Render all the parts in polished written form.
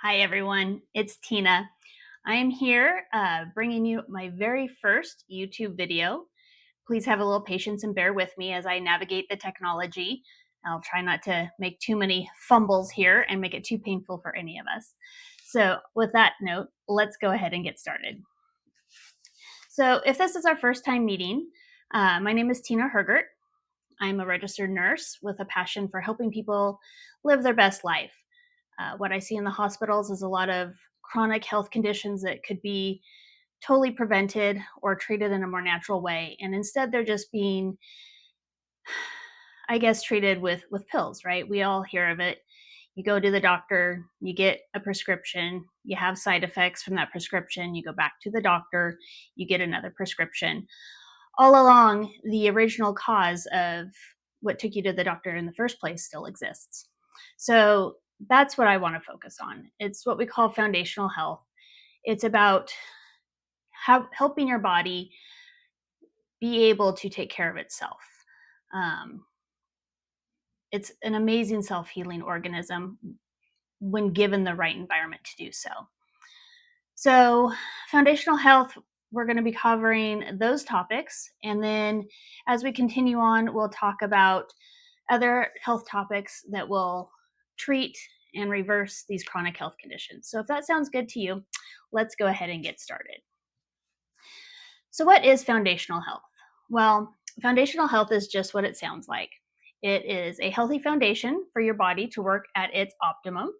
Hi, everyone. It's Tina. I am here bringing you my very first YouTube video. Please have a little patience and bear with me as I navigate the technology. I'll try not to make too many fumbles here and make it too painful for any of us. So, with that note, let's go ahead and get started. So, if this is our first time meeting, my name is Tina Hergert. I'm a registered nurse with a passion for helping people live their best life. What I see in the hospitals is a lot of chronic health conditions that could be totally prevented or treated in a more natural way. And instead, they're just being, I guess, treated with pills, right? We all hear of it. You go to the doctor, you get a prescription, you have side effects from that prescription, you go back to the doctor, you get another prescription. All along, the original cause of what took you to the doctor in the first place still exists. So that's what I want to focus on. It's what we call foundational health. It's about helping your body be able to take care of itself. Um, it's an amazing self healing organism when given the right environment to do so. So, foundational health, we're going to be covering those topics. And then as we continue on, we'll talk about other health topics that will treat and reverse these chronic health conditions. So, if that sounds good to you, let's go ahead and get started. So, what is foundational health? Well, foundational health is just what it sounds like. It is a healthy foundation for your body to work at its optimum.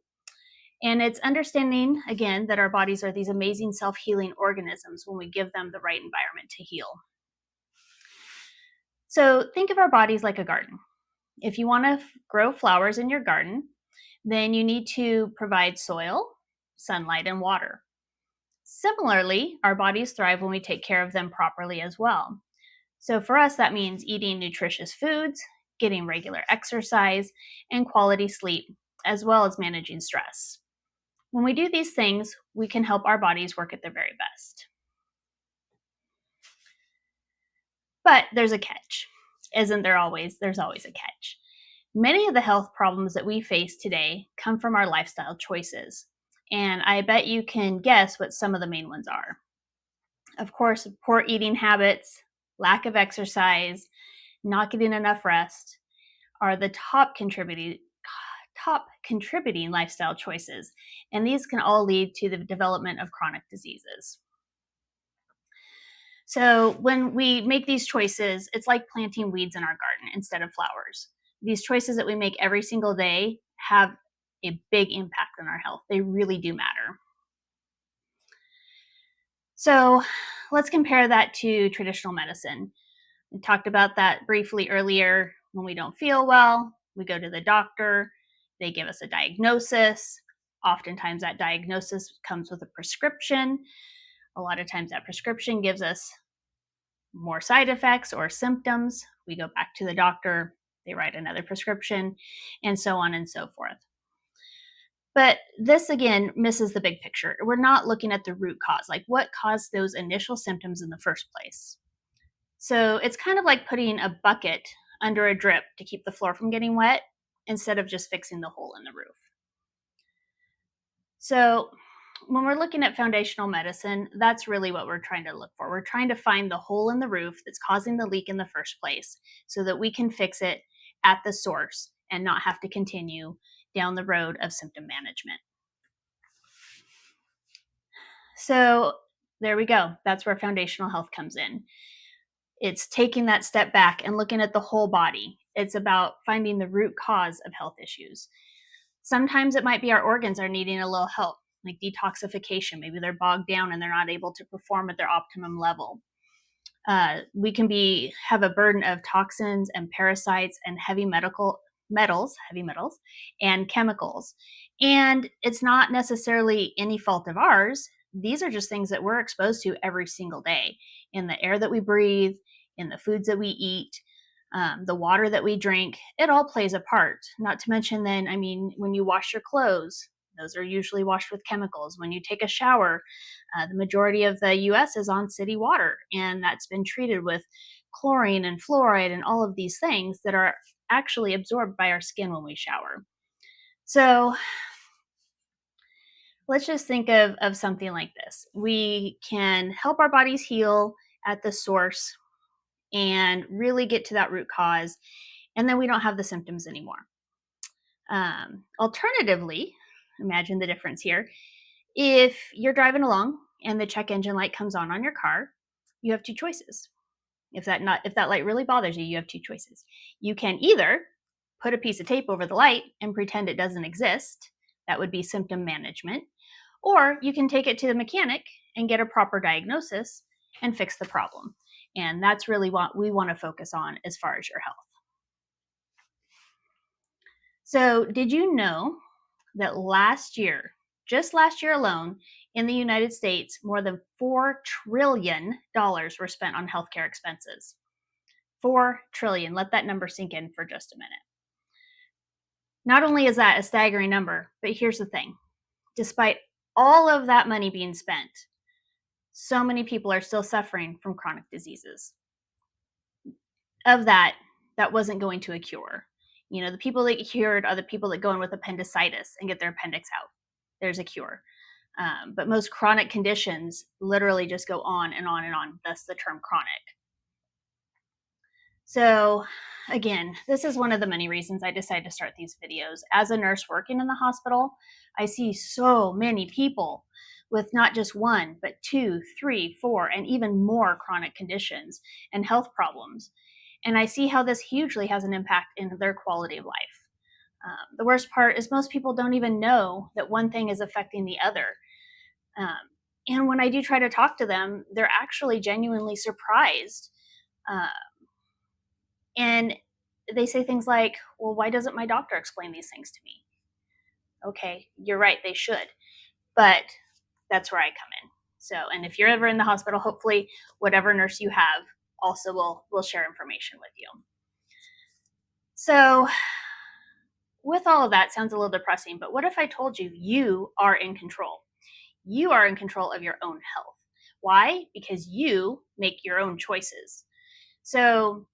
And it's understanding, again, that our bodies are these amazing self healing organisms when we give them the right environment to heal. So, think of our bodies like a garden. If you want to grow flowers in your garden, then you need to provide soil, sunlight, and water. Similarly, our bodies thrive when we take care of them properly as well. So for us, that means eating nutritious foods, getting regular exercise, and quality sleep, as well as managing stress. When we do these things, we can help our bodies work at their very best. But there's a catch. Isn't there always? There's always a catch. Many of the health problems that we face today come from our lifestyle choices. And I bet you can guess what some of the main ones are. Of course, poor eating habits, lack of exercise, not getting enough rest are the top contributing lifestyle choices. And these can all lead to the development of chronic diseases. So when we make these choices, it's like planting weeds in our garden instead of flowers. These choices that we make every single day have a big impact on our health. They really do matter. So let's compare that to traditional medicine. We talked about that briefly earlier. When we don't feel well, we go to the doctor, they give us a diagnosis. Oftentimes, that diagnosis comes with a prescription. A lot of times, that prescription gives us more side effects or symptoms. We go back to the doctor, they write another prescription, and so on and so forth. But this again misses the big picture. We're not looking at the root cause, like what caused those initial symptoms in the first place. So it's kind of like putting a bucket under a drip to keep the floor from getting wet instead of just fixing the hole in the roof. So when we're looking at foundational medicine, that's really what we're trying to look for. We're trying to find the hole in the roof that's causing the leak in the first place so that we can fix it at the source and not have to continue down the road of symptom management. So there we go. That's where foundational health comes in. It's taking that step back and looking at the whole body. It's about finding the root cause of health issues. Sometimes it might be our organs are needing a little help, like detoxification. Maybe they're bogged down and they're not able to perform at their optimum level. We can have a burden of toxins and parasites and heavy metals, and chemicals. And it's not necessarily any fault of ours. These are just things that we're exposed to every single day in the air that we breathe, in the foods that we eat, the water that we drink. It all plays a part. Not to mention, then, I mean, when you wash your clothes, those are usually washed with chemicals. When you take a shower, the majority of the US is on city water, and that's been treated with chlorine and fluoride and all of these things that are actually absorbed by our skin when we shower. So, Let's just think of something like this. We can help our bodies heal at the source and really get to that root cause, and then we don't have the symptoms anymore. Alternatively, imagine the difference here. If you're driving along and the check engine light comes on your car, you have two choices. If that light really bothers you, you have two choices. You can either put a piece of tape over the light and pretend it doesn't exist. That would be symptom management. Or you can take it to the mechanic and get a proper diagnosis and fix the problem. And that's really what we want to focus on as far as your health. So, did you know that just last year alone, in the United States, more than $4 trillion were spent on healthcare expenses? 4 trillion. Let that number sink in for just a minute. Not only is that a staggering number, but here's the thing. Despite all of that money being spent, so many people are still suffering from chronic diseases. Of that wasn't going to a cure. The people that get cured are the people that go in with appendicitis and get their appendix out. There's a cure. But most chronic conditions literally just go on and on and on, thus the term chronic. So, again, this is one of the many reasons I decided to start these videos. As a nurse working in the hospital, I see so many people with not just one, but 2, 3, 4, and even more chronic conditions and health problems. And I see how this hugely has an impact in their quality of life. The worst part is most people don't even know that one thing is affecting the other. And when I do try to talk to them, they're actually genuinely surprised. And they say things like, well, why doesn't my doctor explain these things to me? Okay, you're right, they should. But that's where I come in. So, and if you're ever in the hospital, hopefully whatever nurse you have also will share information with you. So, with all of that, sounds a little depressing, but what if I told you you are in control? You are in control of your own health. Why? Because you make your own choices. So,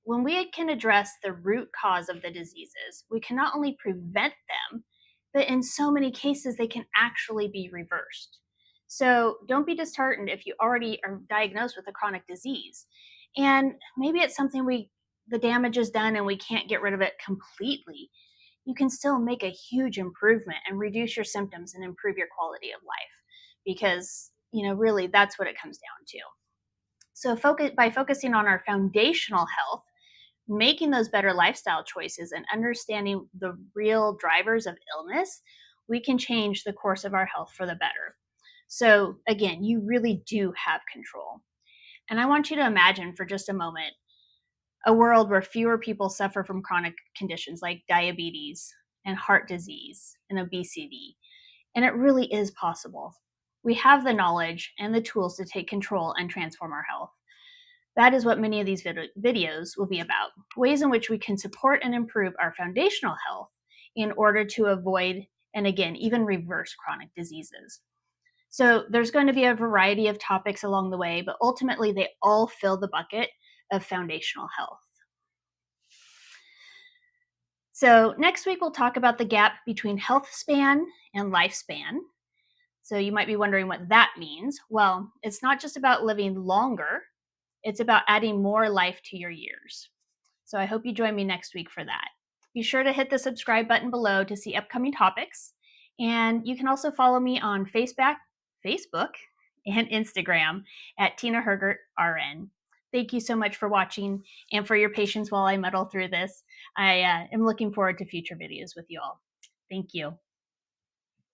when we can address the root cause of the diseases, we can not only prevent them, but in so many cases, they can actually be reversed. So don't be disheartened if you already are diagnosed with a chronic disease. And maybe it's something the damage is done and we can't get rid of it completely. You can still make a huge improvement and reduce your symptoms and improve your quality of life because, really that's what it comes down to. So by focusing on our foundational health, making those better lifestyle choices and understanding the real drivers of illness, we can change the course of our health for the better. So, again, you really do have control. And I want you to imagine for just a moment a world where fewer people suffer from chronic conditions like diabetes and heart disease and obesity. And it really is possible. We have the knowledge and the tools to take control and transform our health. That is what many of these videos will be about, ways in which we can support and improve our foundational health in order to avoid and, again, even reverse chronic diseases. So there's going to be a variety of topics along the way, but ultimately they all fill the bucket of foundational health. So next week we'll talk about the gap between health span and lifespan. So you might be wondering what that means. Well, it's not just about living longer, it's about adding more life to your years. So I hope you join me next week for that. Be sure to hit the subscribe button below to see upcoming topics. And you can also follow me on Facebook and Instagram at Tina Hergert RN. Thank you so much for watching and for your patience while I muddle through this. I am looking forward to future videos with you all. Thank you.